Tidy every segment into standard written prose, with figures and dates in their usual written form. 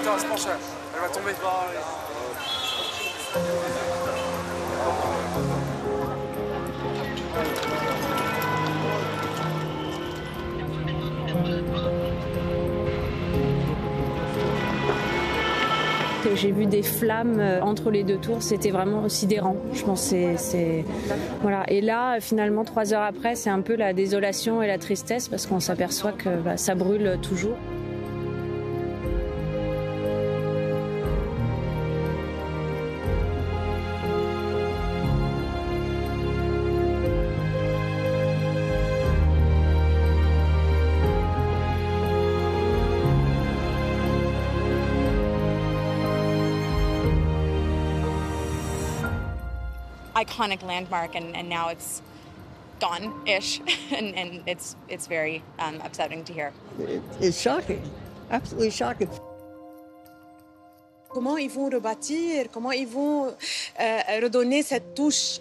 putain, elle se penche, elle va tomber. J'ai vu des flammes entre les deux tours, c'était vraiment sidérant. Je pense voilà. Et là, finalement, 3 heures après, c'est un peu la désolation et la tristesse parce qu'on s'aperçoit que ça brûle toujours. Iconic landmark, and now it's gone-ish, and it's very upsetting to hear. It's shocking, absolutely shocking. Comment ils vont rebâtir, comment ils vont redonner cette touche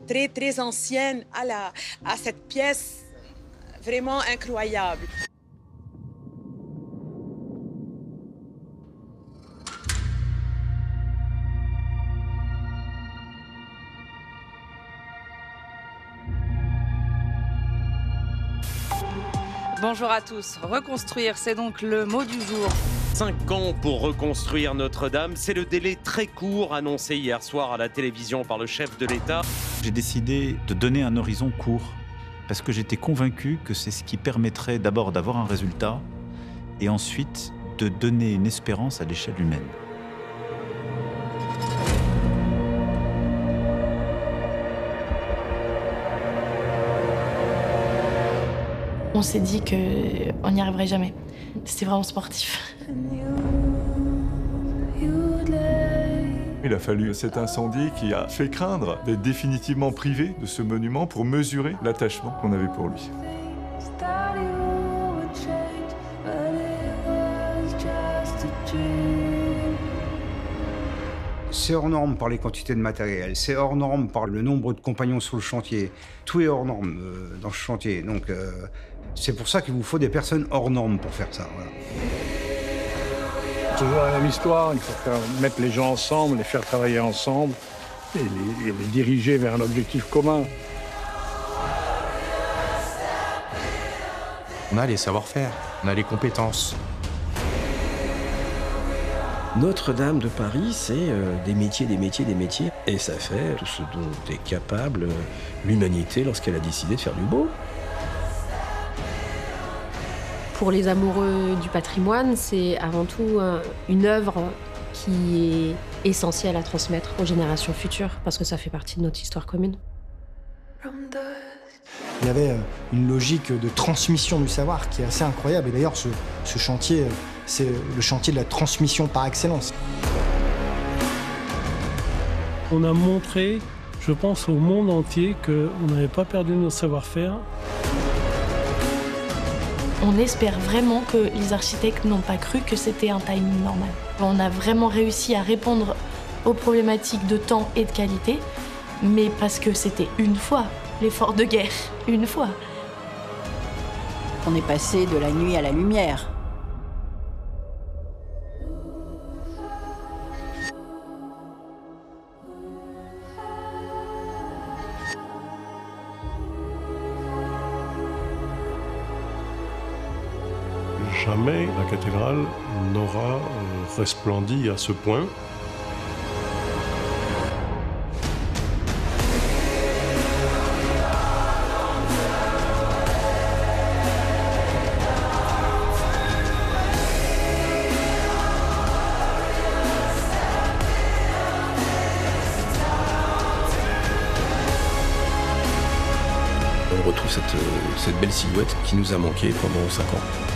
très très ancienne à cette pièce vraiment incroyable. Bonjour à tous. Reconstruire, c'est donc le mot du jour. 5 ans pour reconstruire Notre-Dame, c'est le délai très court annoncé hier soir à la télévision par le chef de l'État. J'ai décidé de donner un horizon court parce que j'étais convaincu que c'est ce qui permettrait d'abord d'avoir un résultat et ensuite de donner une espérance à l'échelle humaine. On s'est dit qu'on n'y arriverait jamais. C'était vraiment sportif. Il a fallu cet incendie qui a fait craindre d'être définitivement privé de ce monument pour mesurer l'attachement qu'on avait pour lui. C'est hors norme par les quantités de matériel, c'est hors norme par le nombre de compagnons sur le chantier. Tout est hors norme dans ce chantier. Donc c'est pour ça qu'il vous faut des personnes hors normes pour faire ça. Voilà. Toujours la même histoire, il faut mettre les gens ensemble, les faire travailler ensemble et les diriger vers un objectif commun. On a les savoir-faire, on a les compétences. Notre-Dame de Paris, c'est des métiers, des métiers, des métiers. Et ça fait tout ce dont est capable l'humanité lorsqu'elle a décidé de faire du beau. Pour les amoureux du patrimoine, c'est avant tout une œuvre qui est essentielle à transmettre aux générations futures, parce que ça fait partie de notre histoire commune. Il y avait une logique de transmission du savoir qui est assez incroyable. Et d'ailleurs, ce chantier, c'est le chantier de la transmission par excellence. On a montré, je pense, au monde entier qu'on n'avait pas perdu nos savoir-faire. On espère vraiment que les architectes n'ont pas cru que c'était un timing normal. On a vraiment réussi à répondre aux problématiques de temps et de qualité, mais parce que c'était une fois l'effort de guerre, une fois. On est passé de la nuit à la lumière. Jamais la cathédrale n'aura resplendi à ce point. On retrouve cette belle silhouette qui nous a manqué pendant 5 ans.